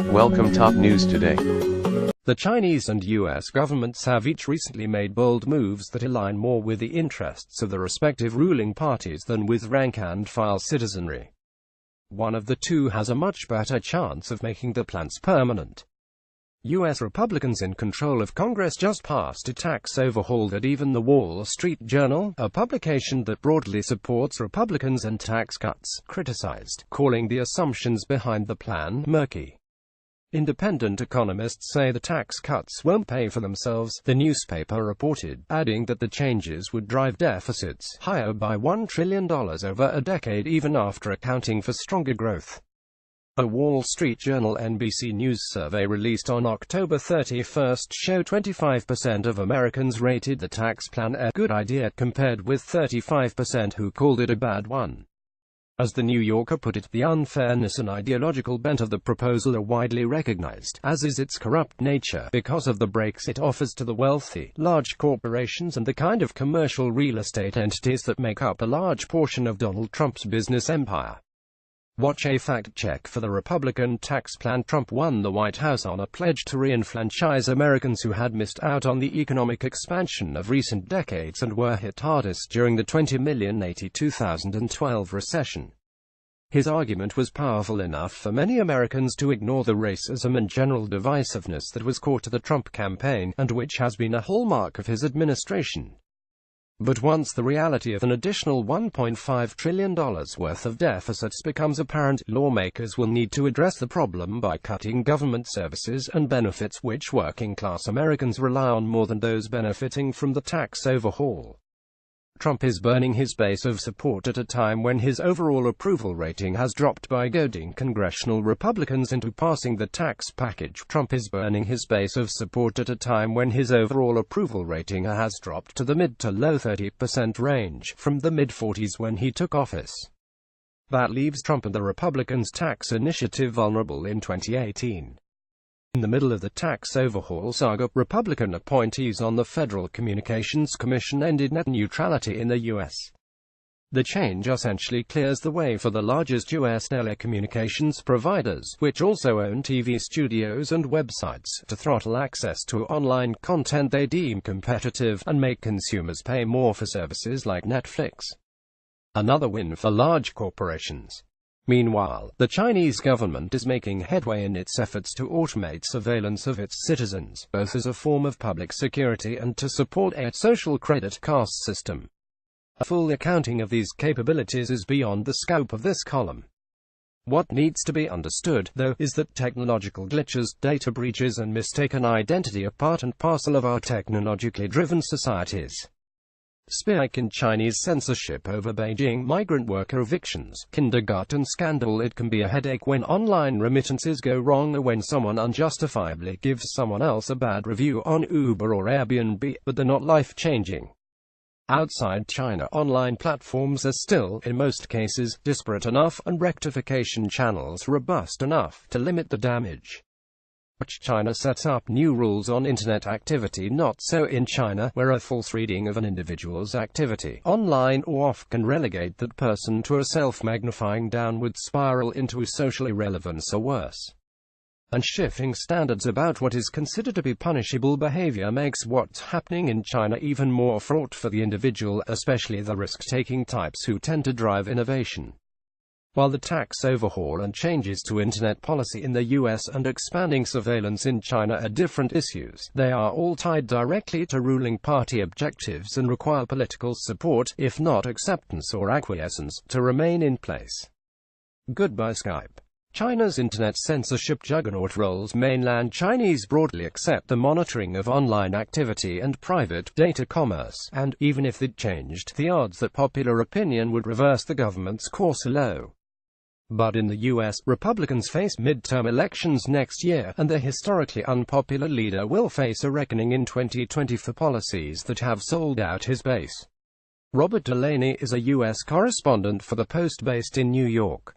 Welcome top news today. The Chinese and US governments have each recently made bold moves that align more with the interests of the respective ruling parties than with rank-and-file citizenry. One of the two has a much better chance of making the plans permanent. U.S. Republicans in control of Congress just passed a tax overhaul that even the Wall Street Journal, a publication that broadly supports Republicans and tax cuts, criticized, calling the assumptions behind the plan murky. Independent economists say the tax cuts won't pay for themselves, the newspaper reported, adding that the changes would drive deficits higher by $1 trillion over a decade even after accounting for stronger growth. A Wall Street Journal NBC News survey released on October 31 showed 25% of Americans rated the tax plan a good idea, compared with 35% who called it a bad one. As The New Yorker put it, the unfairness and ideological bent of the proposal are widely recognized, as is its corrupt nature, because of the breaks it offers to the wealthy, large corporations and the kind of commercial real estate entities that make up a large portion of Donald Trump's business empire. Watch a fact-check for the Republican tax plan. Trump won the White House on a pledge to re-enfranchise Americans who had missed out on the economic expansion of recent decades and were hit hardest during the 2012 recession. His argument was powerful enough for many Americans to ignore the racism and general divisiveness that was core to the Trump campaign, and which has been a hallmark of his administration. But once the reality of an additional $1.5 trillion worth of deficits becomes apparent, lawmakers will need to address the problem by cutting government services and benefits which working-class Americans rely on more than those benefiting from the tax overhaul. Trump is burning his base of support at a time when his overall approval rating has dropped by goading congressional Republicans into passing the tax package. Trump is burning his base of support at a time when his overall approval rating has dropped to the mid to low 30% range, from the mid-40s when he took office. That leaves Trump and the Republicans' tax initiative vulnerable in 2018. In the middle of the tax overhaul saga, Republican appointees on the Federal Communications Commission ended net neutrality in the U.S. The change essentially clears the way for the largest U.S. telecommunications providers, which also own TV studios and websites, to throttle access to online content they deem competitive, and make consumers pay more for services like Netflix. Another win for large corporations. Meanwhile, the Chinese government is making headway in its efforts to automate surveillance of its citizens, both as a form of public security and to support a social credit caste system. A full accounting of these capabilities is beyond the scope of this column. What needs to be understood, though, is that technological glitches, data breaches and mistaken identity are part and parcel of our technologically driven societies. Spike in Chinese censorship over Beijing migrant worker evictions, kindergarten scandal. It can be a headache when online remittances go wrong or when someone unjustifiably gives someone else a bad review on Uber or Airbnb, but they're not life-changing. Outside China, online platforms are still, in most cases, disparate enough and rectification channels robust enough to limit the damage. China sets up new rules on internet activity. Not so in China, where a false reading of an individual's activity, online or off, can relegate that person to a self-magnifying downward spiral into social irrelevance or worse. And shifting standards about what is considered to be punishable behavior makes what's happening in China even more fraught for the individual, especially the risk-taking types who tend to drive innovation. While the tax overhaul and changes to internet policy in the US and expanding surveillance in China are different issues, they are all tied directly to ruling party objectives and require political support, if not acceptance or acquiescence, to remain in place. Goodbye Skype. China's internet censorship juggernaut rolls. Mainland Chinese broadly accept the monitoring of online activity and private data commerce, and, even if it changed, the odds that popular opinion would reverse the government's course are low. But in the U.S., Republicans face midterm elections next year, and their historically unpopular leader will face a reckoning in 2020 for policies that have sold out his base. Robert Delaney is a U.S. correspondent for The Post based in New York.